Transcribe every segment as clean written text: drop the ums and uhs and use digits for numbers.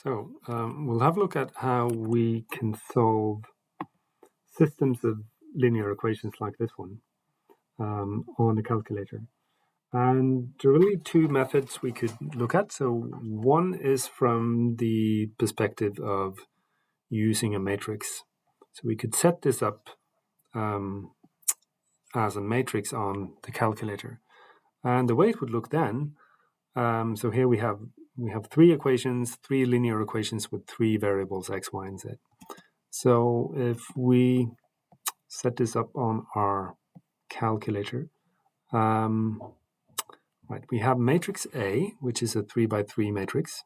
So we'll have a look at how we can solve systems of linear equations like this one on the calculator. And there are really two methods we could look at. So one is from the perspective of using a matrix. So we could set this up as a matrix on the calculator. And the way it would look then, so here we have three equations, three linear equations with three variables, x, y, and z. So if we set this up on our calculator, right, we have matrix A, which is a 3 by 3 matrix.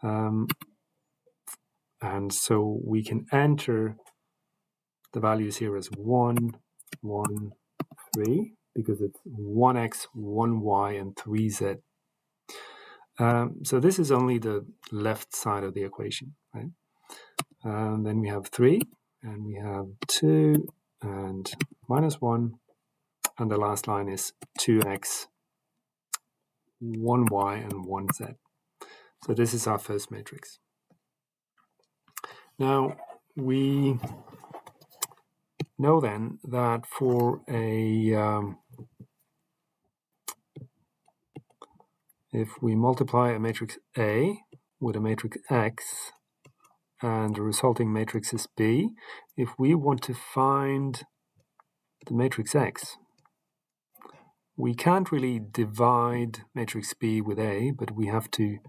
And so we can enter the values here as 1, 1, 3, because it's 1x, 1y, and 3z. So this is only the left side of the equation, right? And then we have 3, and we have 2, and minus 1, and the last line is 2x, 1y, and 1z. So this is our first matrix. Now, we know then that for if we multiply a matrix A with a matrix X, and the resulting matrix is B, if we want to find the matrix X, we can't really divide matrix B with A, but we have to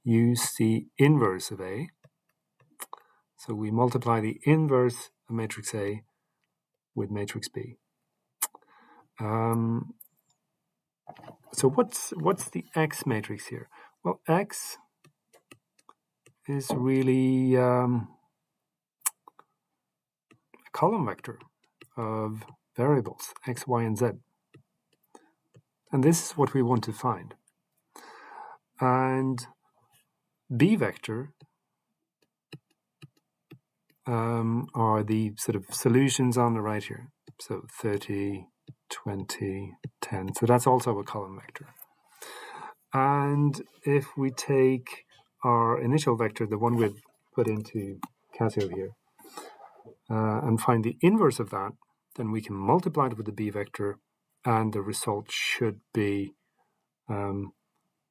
use the inverse of A. So we multiply the inverse of matrix A with matrix B. So what's the X matrix here? Well, X is really a column vector of variables, x, y, and z. And this is what we want to find. And B vector are the sort of solutions on the right here. So 30, 20, 10. So that's also a column vector. And if we take our initial vector, the one we've put into Casio here, and find the inverse of that, then we can multiply it with the B vector, and the result should be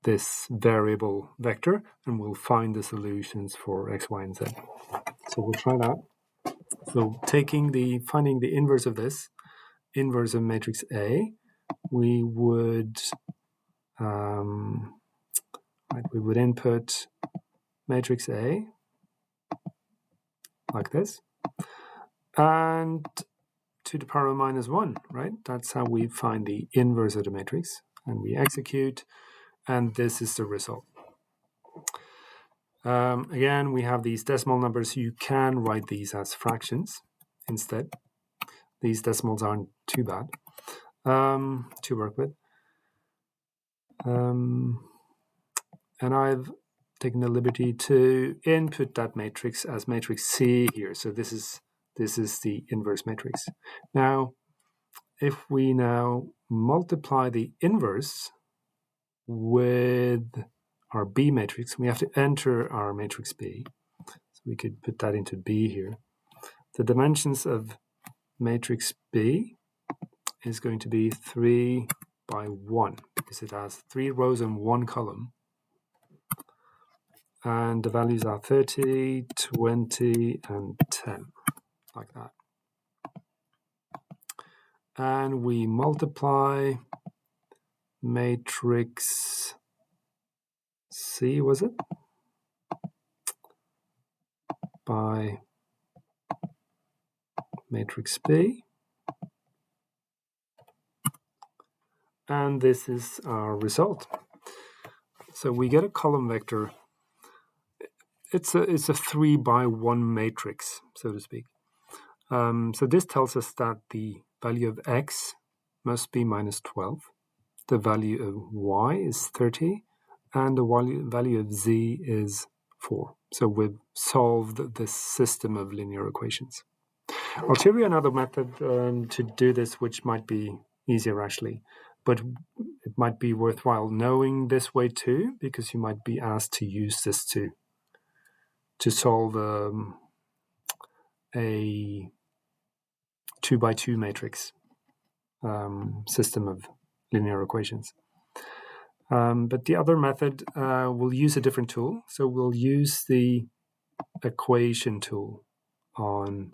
this variable vector, and we'll find the solutions for x, y, and z. So we'll try that. So finding the inverse of this, inverse of matrix A, we would input matrix A like this, and to the power of minus 1, right? That's how we find the inverse of the matrix, and we execute, and this is the result. Again, we have these decimal numbers. You can write these as fractions instead. These decimals aren't too bad to work with. And I've taken the liberty to input that matrix as matrix C here. So this is the inverse matrix. Now, if we now multiply the inverse with our B matrix, we have to enter our matrix B. So we could put that into B here. The dimensions of matrix B is going to be 3 by 1, because it has 3 rows and 1 column. And the values are 30, 20, and 10, like that. And we multiply matrix C, was it? By matrix B. And this is our result. So we get a column vector. It's a 3 by 1 matrix, so to speak. So this tells us that the value of x must be minus 12. The value of y is 30, and the value of z is 4. So we've solved this system of linear equations. I'll show you another method to do this, which might be easier actually. But it might be worthwhile knowing this way too, because you might be asked to use this to solve a 2x2 matrix system of linear equations. But the other method will use a different tool. So we'll use the equation tool on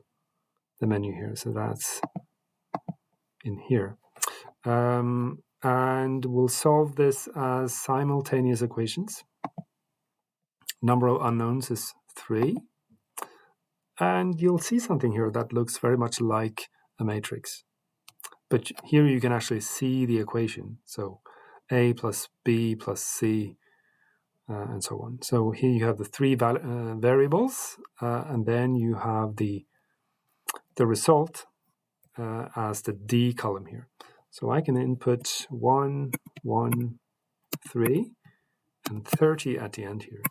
the menu here. So that's in here. And we'll solve this as simultaneous equations. Number of unknowns is 3. And you'll see something here that looks very much like a matrix. But here you can actually see the equation. So A plus B plus C, and so on. So here you have the 3 variables, and then you have the result as the D column here. So I can input 1, 1, 3, and 30 at the end here.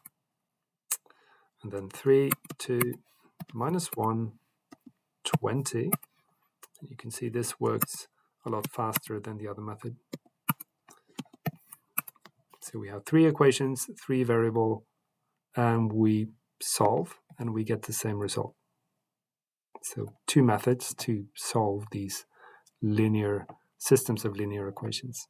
And then 3, 2, minus 1, 20. And you can see this works a lot faster than the other method. So we have 3 equations, 3 variable, and we solve, and we get the same result. So 2 methods to solve these linear systems of linear equations.